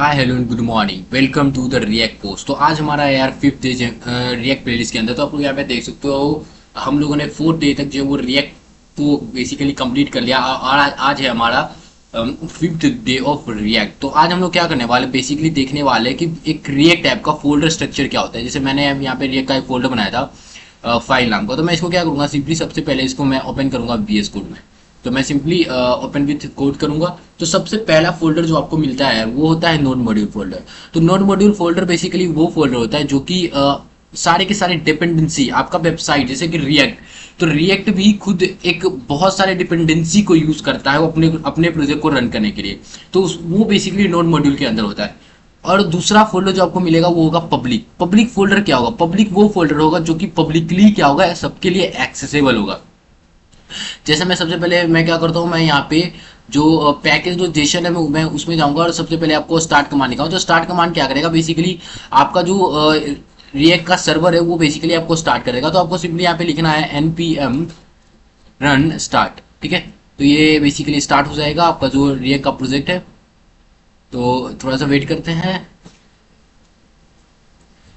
Hi hello and good morning, welcome to the React post. तो आज हमारा है यार फिफ्थ डे रिएक्ट प्लेलिस्ट के अंदर। तो आप लोग यहाँ पे देख सकते हो हम लोगों ने फोर्थ डे तक जो वो रिएक्ट को बेसिकली कंप्लीट कर लिया और आज है हमारा फिफ्थ डे ऑफ रिएक्ट। तो आज हम लोग क्या करने वाले, बेसिकली देखने वाले हैं कि एक रिएक्ट ऐप का फोल्डर स्ट्रक्चर क्या होता है। जैसे मैंने यहाँ पे रिएक्ट का एक फोल्डर बनाया था फाइल नाम का। तो मैं इसको क्या करूँगा, सिंपली सबसे पहले इसको मैं ओपन करूँगा VS कोड में। तो मैं सिंपली ओपन विथ कोड करूंगा। तो सबसे पहला फोल्डर जो आपको मिलता है वो होता है नोड मॉड्यूल फोल्डर। तो नोड मॉड्यूल फोल्डर बेसिकली वो फोल्डर होता है जो कि सारे के सारे डिपेंडेंसी आपका वेबसाइट, जैसे कि रिएक्ट, तो रिएक्ट भी खुद एक बहुत सारे डिपेंडेंसी को यूज करता है वो अपने अपने प्रोजेक्ट को रन करने के लिए। तो वो बेसिकली नोड मॉड्यूल के अंदर होता है। और दूसरा फोल्डर जो आपको मिलेगा वो होगा पब्लिक। पब्लिक फोल्डर क्या होगा? पब्लिक वो फोल्डर होगा जो कि पब्लिकली क्या होगा, सबके लिए एक्सेसिबल होगा। जैसे मैं सबसे पहले मैं क्या करता हूँ, मैं यहाँ पे जो पैकेज जो जेसन है मैं उसमें जाऊंगा और सबसे पहले आपको स्टार्ट कमांड दिखाऊँ। तो स्टार्ट कमांड क्या करेगा, बेसिकली आपका जो रिएक्ट का सर्वर है वो बेसिकली आपको स्टार्ट करेगा। तो आपको सिंपली यहाँ पे लिखना है npm रन स्टार्ट। ठीक है, तो ये बेसिकली स्टार्ट हो जाएगा आपका जो रिएक्ट का प्रोजेक्ट है। तो थोड़ा सा वेट करते हैं।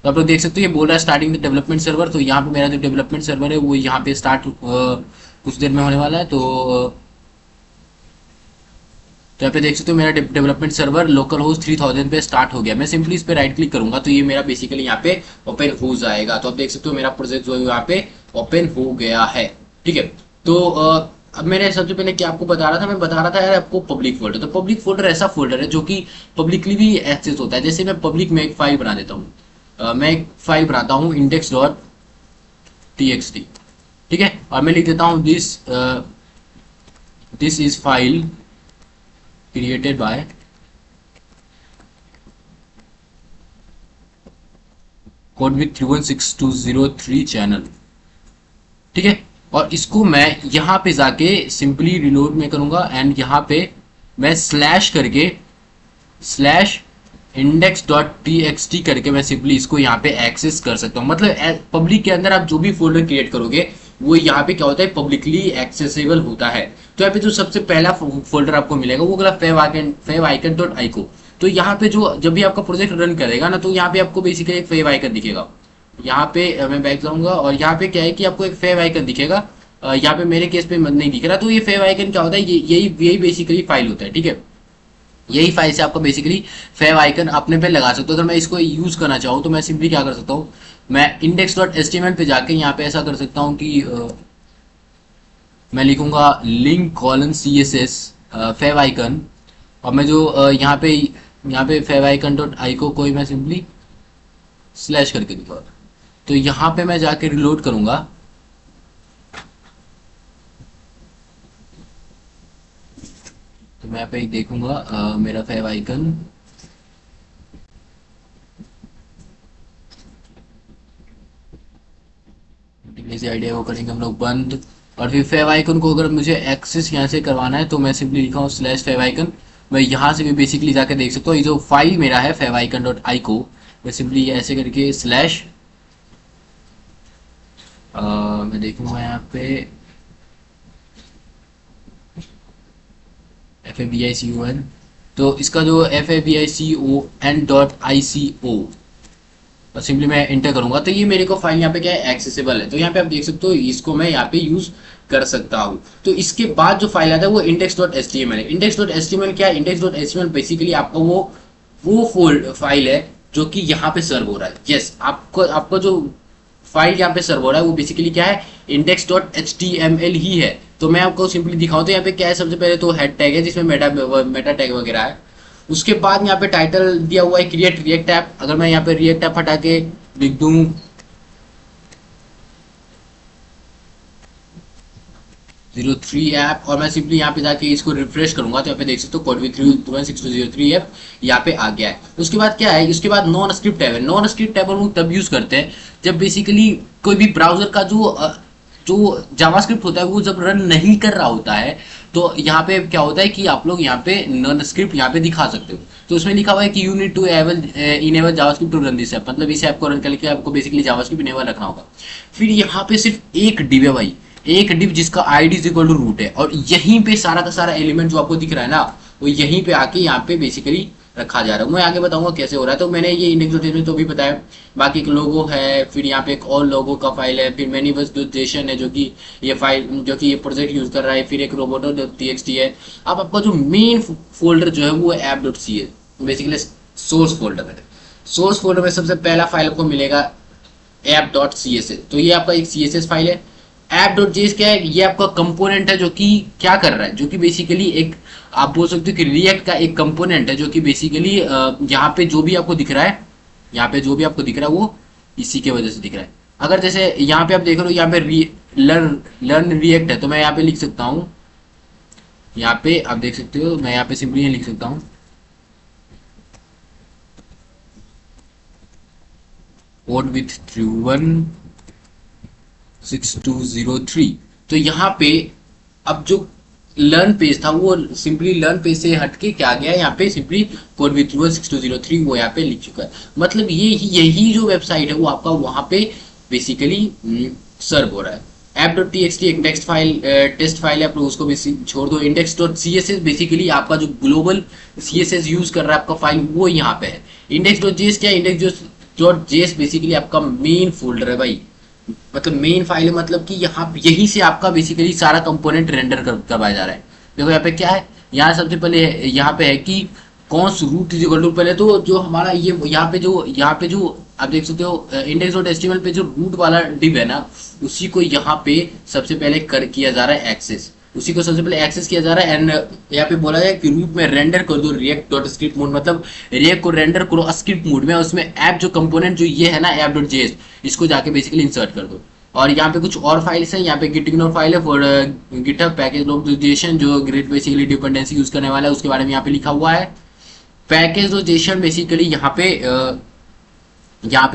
तो आप लोग देख सकते हो ये बोल रहा है स्टार्टिंग द डेवलपमेंट सर्वर। तो यहाँ पे मेरा जो डेवलपमेंट सर्वर है वो यहाँ पे स्टार्ट कुछ देर में होने वाला है। तो यहाँ पे देख सकते हो मेरा डेवलपमेंट सर्वर लोकल होस्ट 3000 पे स्टार्ट हो गया। मैं सिंपली इस पे राइट क्लिक करूंगा तो ये मेरा बेसिकली यहाँ पे ओपन हो जाएगा। तो आप देख सकते हो मेरा प्रोजेक्ट जो है यहाँ पे ओपन हो गया है। ठीक है, तो अब मैंने सबसे पहले क्या आपको बता रहा था, मैं बता रहा था यार आपको पब्लिक फोल्डर। तो पब्लिक फोल्डर ऐसा फोल्डर है जो कि पब्लिकली भी एक्सेस होता है। जैसे मैं पब्लिक में एक फाइल बना देता हूँ, मैं एक फाइल बनाता हूँ index.txt। ठीक है, और मैं लिख देता हूँ this is file created by code with 316203 channel. ठीक है, और इसको मैं यहाँ पे जाके सिंपली रिलोड में करूंगा एंड यहाँ पे मैं स्लैश करके स्लैश index.txt करके मैं सिंपली इसको यहाँ पे एक्सेस कर सकता हूँ। मतलब पब्लिक के अंदर आप जो भी फोल्डर क्रिएट करोगे वो यहाँ पे क्या होता है, पब्लिकली एक्सेसिबल होता है। तो यहाँ पे जो सबसे पहला फोल्डर आपको मिलेगा वो होगा favicon.ico। तो यहाँ पे जो जब भी आपका प्रोजेक्ट रन करेगा ना, तो यहाँ पे आपको बेसिकली एक फेव आइकन दिखेगा। यहाँ पे मैं बैक जाऊंगा और यहाँ पे क्या है कि आपको एक फेव आइकन दिखेगा। यहाँ पे मेरे केस पे नहीं दिख रहा। तो ये फेव आइकन क्या होता है, यही बेसिकली फाइल होता है। ठीक है, यही फाइल से आपको बेसिकली फेव आइकन अपने पे लगा सकते हो। अगर मैं इसको यूज करना चाहूँ तो मैं सिंपली क्या कर सकता हूँ, मैं index.html पे जाके यहाँ पे ऐसा कर सकता हूँ कि मैं लिखूंगा link colon css favicon. और मैं जो यहाँ पे फेव आइकन डॉट आइको को मैं सिंपली स्लैश करके दिखा। तो यहाँ पे मैं जाके रिलोड करूंगा। तो मैं यहाँ पे देखूंगा मेरा फेव आइकन। इसी आइडिया को करेंगे हम लोग बंद। और फिर फेव आइकन को अगर मुझे एक्सेस यहाँ से करवाना है तो मैं सिंपली लिखा हूँ स्लैश फेव आइकन। मैं यहाँ से भी बेसिकली जाके देख सकता हूँ ये जो फाइल मेरा है फेव आइकन डॉट आइको, मैं सिंपली ऐसे करके स्लैश मैं देखूंगा यहाँ पे FABICON। तो इसका जो FABICON.ICO और सिंपली मैं इंटर करूंगा तो ये मेरे को फाइल यहाँ पे क्या है, एक्सेसिबल है। तो यहाँ पे आप देख सकते हो इसको मैं यहाँ पे यूज कर सकता हूँ। तो इसके बाद जो फाइल आता है वो index.html है। index.html क्या है, index.html बेसिकली आपका वो फोल्ड फाइल है जो कि यहाँ पे सर्व हो रहा है। यस, आपको जो फाइल यहाँ पे सर्व हो रहा है वो बेसिकली क्या है, index.html ही है। तो मैं आपको सिंपली दिखाऊं तो यहाँ पे क्या है, सबसे पहले तो हेड टैग है जिसमें मेटा टैग वगैरह है। उसके बाद यहाँ पे टाइटल दिया हुआ है क्रिएट रिएक्ट ऐप। अगर मैं यहाँ पे रिएक्ट ऐप हटा के लिख दूं 03 ऐप और मैं सिंपली यहाँ पे जाके इसको रिफ्रेश करूंगा तो यहाँ पे देख सकते हो कोड विथ 316203 ऐप यहाँ पे आ गया है। उसके बाद क्या है, उसके बाद नॉन स्क्रिप्ट टैब है। नॉन स्क्रिप्ट टैब हम लोग तब यूज करते हैं जब बेसिकली कोई भी ब्राउजर का जो जावास्क्रिप्ट होता है वो जब रन नहीं कर रहा होता है। तो यहाँ पे क्या होता है कि आप लोग यहाँ पे नॉन स्क्रिप्ट यहाँ पे दिखा सकते हो। तो उसमें लिखा हुआ है कि you need to enable JavaScript to run this app. मतलब इस ऐप को रन करके आपको बेसिकली जावास्क्रिप्ट इनेबल रखना होगा। फिर यहाँ पे सिर्फ एक डिव है भाई, एक डिव जिसका ID is equal to root है और यहीं पे सारा का सारा एलिमेंट जो आपको दिख रहा है ना वो यहीं पे आके यहाँ पे बेसिकली रखा जा रहा है। मैं आगे बताऊंगा कैसे हो रहा है। तो मैंने ये इंडेक्स तो भी बताया, बाकी एक लोगो है, फिर यहाँ पे एक और लोगो का फाइल है, फिर मैनिफेस्टेशन है जो कि ये फाइल जो कि ये प्रोजेक्ट यूज कर रहा है, फिर एक roboto.txt है। अब आपका जो मेन फोल्डर जो है वो app.c है, बेसिकली सोर्स फोल्डर है। सोर्स फोल्डर में सबसे पहला फाइल आपको मिलेगा app.css। तो ये आपका एक css फाइल है। app.js क्या है, ये आपका कंपोनेंट है जो कि क्या कर रहा है, जो कि बेसिकली एक आप बोल सकते हो कि रिएक्ट का एक कंपोनेंट है, जो कि बेसिकली यहाँ पे जो भी आपको दिख रहा है, यहाँ पे जो भी आपको दिख रहा है वो इसी के वजह से दिख रहा है। अगर जैसे यहाँ पे आप देख रहे हो, यहाँ पे लर्न लर्न रिएक्ट है, तो मैं यहाँ पे लिख सकता हूँ, यहाँ पे आप देख सकते हो, मैं यहाँ पे सिंपली ये लिख सकता हूँ कोड विथ 3162003। तो यहाँ पे अब जो लर्न पेज था वो सिंपली लर्न पेज से हटके क्या गया, यहाँ पे सिंपली कोड विथ 3162003 वो यहाँ पे लिख चुका है। मतलब ये यही जो वेबसाइट है वो आपका वहाँ पे बेसिकली सर्व हो रहा है। app.txt एक टेस्ट फाइल है, आप लोग उसको भी छोड़ दो। index.css बेसिकली आपका जो ग्लोबल css यूज कर रहा है आपका फाइल वो यहाँ पे है। index.js क्या है, index.js बेसिकली आपका मेन फोल्डर है भाई, मतलब मेन फाइल है, मतलब कि यहाँ यहीं से आपका बेसिकली सारा कंपोनेंट रेंडर करवाया जा रहा है। देखो यहाँ पे क्या है, यहाँ सबसे पहले यहाँ पे है कि const root is equal to, पहले तो जो हमारा ये यहाँ पे जो आप देख सकते हो index.html पे जो रूट वाला डिव है ना, उसी को यहाँ पे सबसे पहले किया जा रहा है एक्सेस, उसी को सबसे पहले एक्सेस किया जा रहा है। एंड यहाँ पे बोला जाए कि रूट में रेंडर कर दो रिएक्ट डॉट स्क्रिप्ट मोड, मतलब रिएक्ट को रेंडर करो स्क्रिप्ट मोड में, उसमें ऐप जो कंपोनेंट जो ये है ना app.js, इसको जाके बेसिकली इंसर्ट कर दो। और यहाँ पे कुछ और फाइल्स हैं, यहाँ पे गिटिग्नोर फाइल है फॉर गिटहब पैकेज लोकेशन, जो ग्रेट बेसिकली डिपेंडेंसी यूज करने वाला है उसके बारे में यहाँ पे लिखा हुआ है। पैकेज लोकेशन बेसिकली यहाँ पे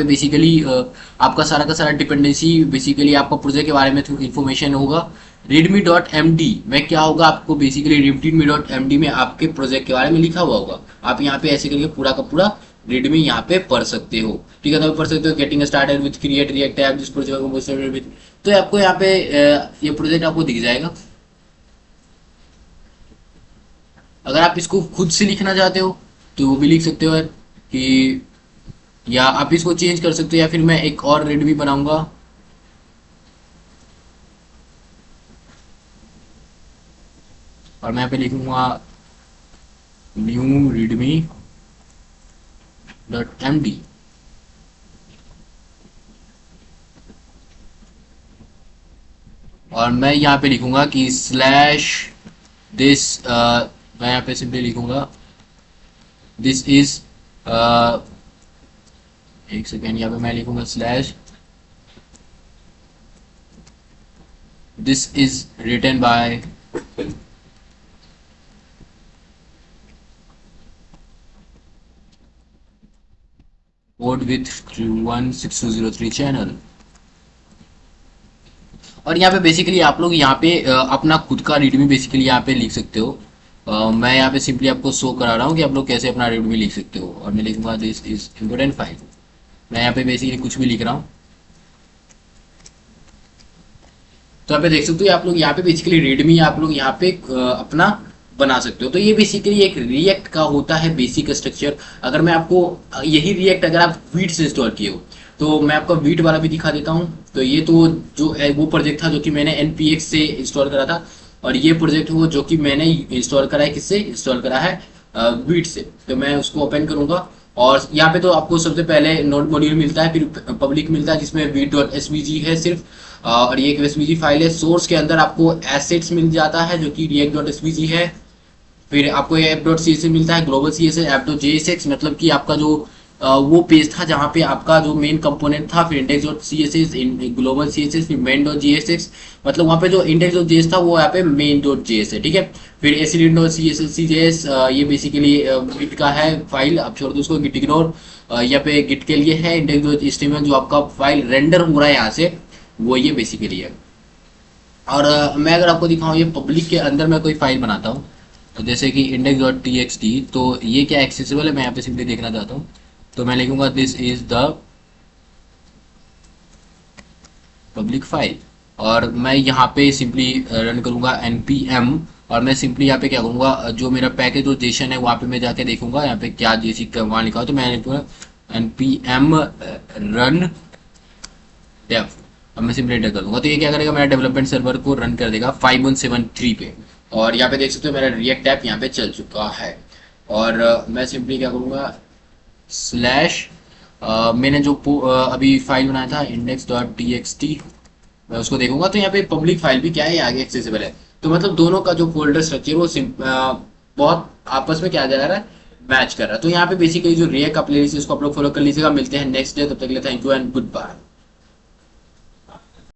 बेसिकली आपका सारा का सारा डिपेंडेंसी बेसिकली आपका प्रोजेक्ट के बारे में इन्फॉर्मेशन होगा। readme.md में क्या होगा, आपको बेसिकली readme.md में आपके प्रोजेक्ट के बारे में लिखा हुआ होगा। आप यहाँ पे ऐसे करके पूरा का पूरा readme यहाँ पे पढ़ सकते हो, ठीक है। तो पढ़ सकते हो getting started with create react app जिस प्रोजेक्ट, तो आपको यहाँ पे ये प्रोजेक्ट आपको दिख जाएगा। अगर आप इसको खुद से लिखना चाहते हो तो वो भी लिख सकते हो कि, या आप इसको चेंज कर सकते हो, या फिर मैं एक और रेडमी बनाऊंगा। और मैं यहाँ पे लिखूंगा new readme dot M D, और मैं यहाँ पे लिखूंगा कि स्लैश दिस, मैं यहाँ पे सिंपली लिखूंगा दिस इज, एक सेकेंड, यहाँ पे मैं लिखूंगा slash this is written by code with 3162003 channel. और यहाँ पे बेसिकली आप लोग यहाँ पे अपना खुद का readme बेसिकली यहाँ पे लिख सकते हो। मैं यहाँ पे सिंपली आपको शो करा रहा हूँ कि आप लोग कैसे अपना readme लिख सकते हो। और मैं लिखूंगा दिस इज इम्पोर्टेंट फाइल, मैं यहाँ पे बेसिकली कुछ भी लिख रहा हूँ। तो यहाँ पे देख सकते हो आप लोग यहाँ पे बेसिकली readme आप लोग यहाँ पे अपना बना सकते हो। तो ये बेसिकली एक रिएक्ट का होता है बेसिक स्ट्रक्चर। अगर मैं आपको यही रिएक्ट अगर आप वीट से इंस्टॉल किए हो तो मैं आपको वीट वाला भी दिखा देता हूँ। तो ये तो जो है वो प्रोजेक्ट था जो कि मैंने npx से इंस्टॉल करा था, और ये प्रोजेक्ट वो जो कि मैंने इंस्टॉल करा है, किससे इंस्टॉल करा है, वीट से। तो मैं उसको ओपन करूंगा, और यहाँ पे तो आपको सबसे पहले नोड मॉड्यूल मिलता है, फिर पब्लिक मिलता है जिसमें वीट.svg है सिर्फ, और ये एक svg फाइल है। सोर्स के अंदर आपको एसेट्स मिल जाता है जो कि react.svg है। फिर आपको ये app.css मिलता है, ग्लोबल css, app.jsx मतलब कि आपका जो वो पेज था जहाँ पे आपका जो मेन कंपोनेंट था, फिर index.css, ग्लोबल css, फिर main.jsx, मतलब वहाँ पे जो index.js था वो यहाँ पे main.js है, ठीक है। फिर acid.css ये बेसिकली गिट का है फाइल, आप छोड़ दो उसको, गिट इग्नोर यहाँ पे गिट के लिए है। index.html जो आपका फाइल रेंडर हो रहा है यहाँ से, वो ये बेसिकली है। और मैं अगर आपको दिखाऊँ ये पब्लिक के अंदर मैं कोई फाइल बनाता हूँ, तो जैसे कि index.txt, तो ये क्या एक्सेसिबल है मैं यहाँ पे सिंपली देखना चाहता हूँ। तो मैं लिखूंगा this is the public file, और मैं यहाँ पे सिंपली रन करूंगा npm और मैं सिंपली यहाँ पे क्या करूँगा, जो मेरा पैकेजाइजेशन है वहाँ पे मैं जाके देखूंगा यहाँ पे क्या जैसी वहाँ लिखा हो, तो मैं npm रन डेव, अब मैं सिंपली एंटर कर दूंगा। तो ये क्या करेगा, मेरा डेवलपमेंट सर्वर को रन कर देगा 5173 पे। और यहाँ पे देख सकते हो मेरा रिएक्ट ऐप यहाँ पे चल चुका है। और मैं सिंपली क्या करूँगा, स्लैश मैंने जो अभी फाइल बनाया था index.txt, मैं उसको देखूंगा तो यहाँ पे पब्लिक फाइल भी क्या है, आगे एक्सेसिबल है। तो मतलब दोनों का जो फोल्डर स्ट्रक्चर वो बहुत आपस में क्या जा रहा है, मैच कर रहा है। तो यहाँ पे बेसिकली जो रिएक्ट का प्लेलिस्ट है उसको आप लोग फॉलो कर लीजिएगा। मिलते हैं नेक्स्ट डे, तब तक के लिए thank you and good bye.